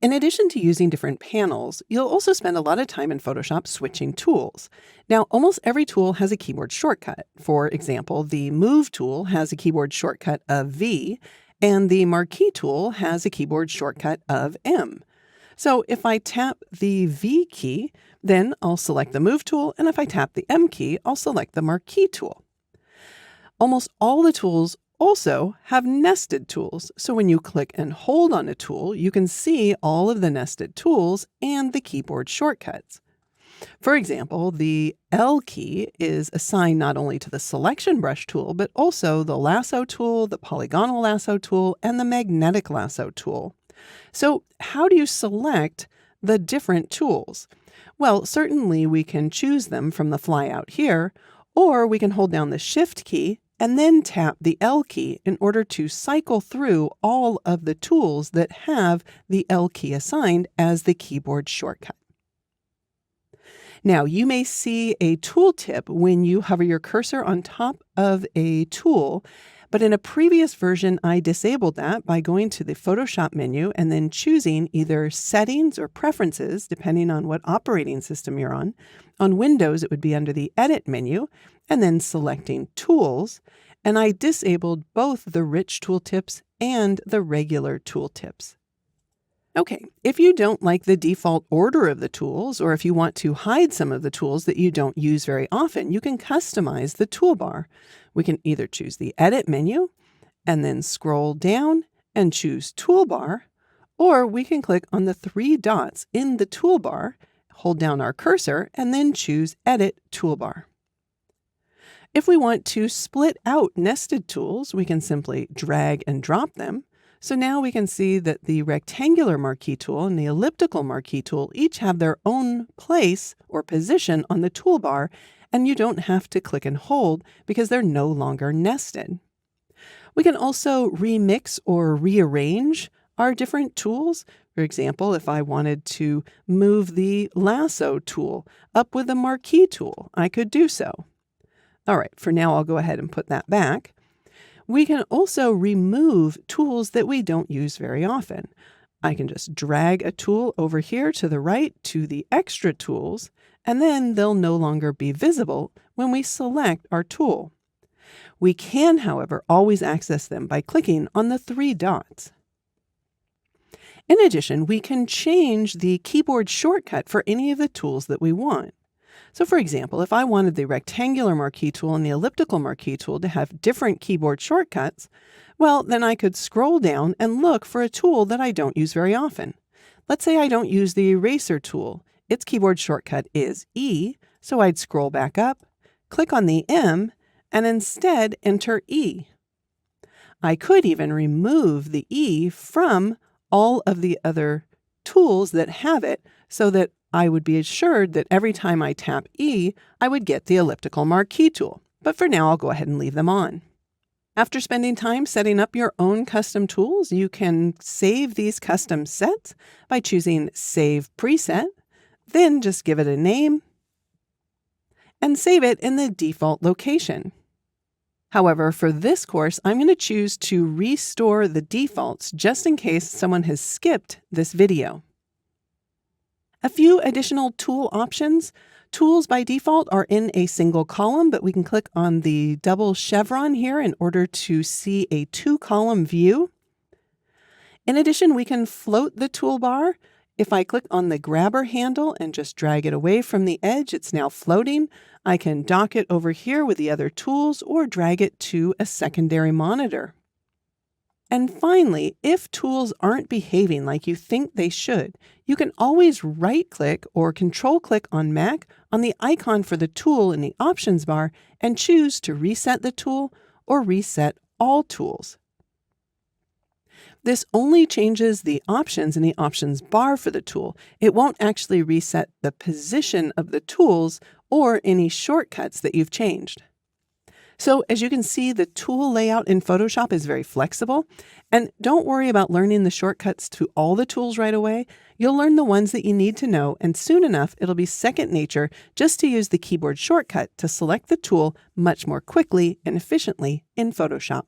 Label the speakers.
Speaker 1: In addition to using different panels, you'll also spend a lot of time in Photoshop switching tools. Now, almost every tool has a keyboard shortcut. For example, the Move tool has a keyboard shortcut of V, and the Marquee tool has a keyboard shortcut of M. So if I tap the V key, then I'll select the Move tool, and if I tap the M key, I'll select the Marquee tool. Almost all the tools also have nested tools. So when you click and hold on a tool, you can see all of the nested tools and the keyboard shortcuts. For example, the L key is assigned not only to the selection brush tool, but also the lasso tool, the polygonal lasso tool, and the magnetic lasso tool. So how do you select the different tools? Well, certainly we can choose them from the flyout here, or we can hold down the Shift key and then tap the L key in order to cycle through all of the tools that have the L key assigned as the keyboard shortcut. Now, you may see a tooltip when you hover your cursor on top of a tool, but in a previous version, I disabled that by going to the Photoshop menu and then choosing either Settings or Preferences, depending on what operating system you're on. On Windows, it would be under the Edit menu, and then selecting Tools, and I disabled both the rich tooltips and the regular tooltips. Okay, if you don't like the default order of the tools, or if you want to hide some of the tools that you don't use very often, you can customize the toolbar. We can either choose the Edit menu and then scroll down and choose Toolbar, or we can click on the three dots in the toolbar, hold down our cursor, and then choose Edit Toolbar. If we want to split out nested tools, we can simply drag and drop them. So now we can see that the rectangular marquee tool and the elliptical marquee tool each have their own place or position on the toolbar, and you don't have to click and hold because they're no longer nested. We can also remix or rearrange our different tools. For example, if I wanted to move the lasso tool up with the marquee tool, I could do so. All right, for now I'll go ahead and put that back. We can also remove tools that we don't use very often. I can just drag a tool over here to the right to the extra tools, and then they'll no longer be visible when we select our tool. We can, however, always access them by clicking on the three dots. In addition, we can change the keyboard shortcut for any of the tools that we want. So for example, if I wanted the rectangular marquee tool and the elliptical marquee tool to have different keyboard shortcuts, well, then I could scroll down and look for a tool that I don't use very often. Let's say I don't use the eraser tool. Its keyboard shortcut is E, so I'd scroll back up, click on the M, and instead enter E. I could even remove the E from all of the other tools that have it so that I would be assured that every time I tap E, I would get the elliptical marquee tool. But for now, I'll go ahead and leave them on. After spending time setting up your own custom tools, you can save these custom sets by choosing Save Preset, then just give it a name, and save it in the default location. However, for this course, I'm going to choose to restore the defaults just in case someone has skipped this video. A few additional tool options. Tools by default are in a single column, but we can click on the double chevron here in order to see a two-column view. In addition, we can float the toolbar. If I click on the grabber handle and just drag it away from the edge, it's now floating. I can dock it over here with the other tools or drag it to a secondary monitor. And finally, if tools aren't behaving like you think they should, you can always right-click or control-click on Mac on the icon for the tool in the options bar and choose to reset the tool or reset all tools. This only changes the options in the options bar for the tool. It won't actually reset the position of the tools or any shortcuts that you've changed. So as you can see, the tool layout in Photoshop is very flexible. And don't worry about learning the shortcuts to all the tools right away. You'll learn the ones that you need to know, and soon enough, it'll be second nature just to use the keyboard shortcut to select the tool much more quickly and efficiently in Photoshop.